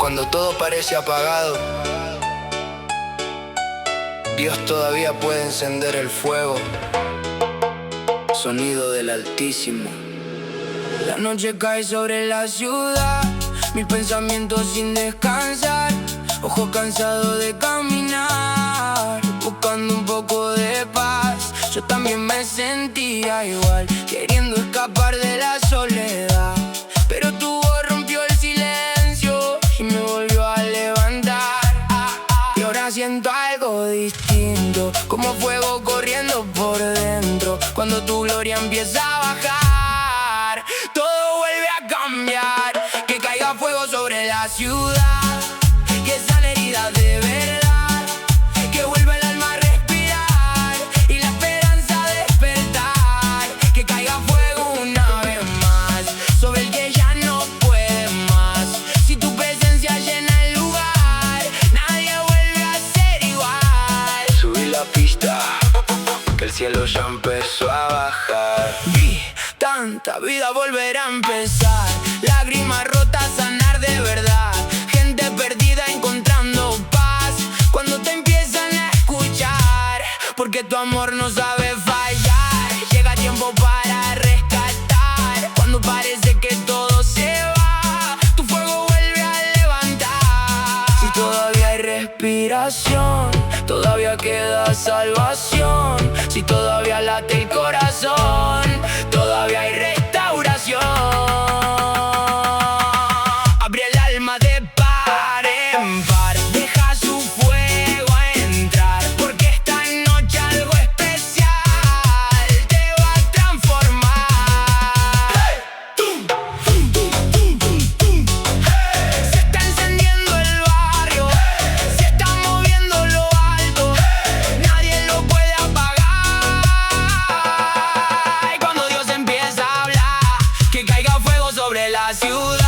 Cuando todo parece apagado, Dios todavía puede encender el fuego. Sonido del Altísimo. La noche cae sobre la ciudad, mis pensamientos sin descansar, ojos cansados de caminar, buscando un poco de paz. Yo también me sentía igual, queriendo escapar de la soledad, pero tu voz rompió el silencio y me volvió a levantar. Y ahora siento algo distinto, como fuego corriendo por dentro. Cuando tu gloria empieza a bajar, todo vuelve a cambiar. Que caiga fuego sobre la ciudad, que sanen heridas de verdad, que vuelva el alma a respirar y la esperanza a despertar. Que caiga fuego una vez más sobre el que ya no puede más. Si tu presencia llena el lugar, nadie vuelve a ser igual. Subí la pista, que el cielo ya empezó a bajar. Vi tanta vida volver a empezar, lágrimas rotas sanar de verdad, gente perdida encontrando paz cuando te empiezan a escuchar, porque tu amor no sabe fallar. Llega tiempo para rescatar, cuando parece que todo se va, tu fuego vuelve a levantar. Si todavía hay respiración, todavía queda salvación. Si todavía late el corazón, todavía hay restauración. Abre el alma de par en par, deja su fuego entrar, porque esta noche algo especial te va a transformar. Hey. Tum, tum, tum, tum, tum, tum. Hey. Se está encendiendo el barrio, hey. Se está moviendo lo alto, hey. Nadie lo puede apagar. Y cuando Dios empieza a hablar, que caiga fuego sobre la ciudad.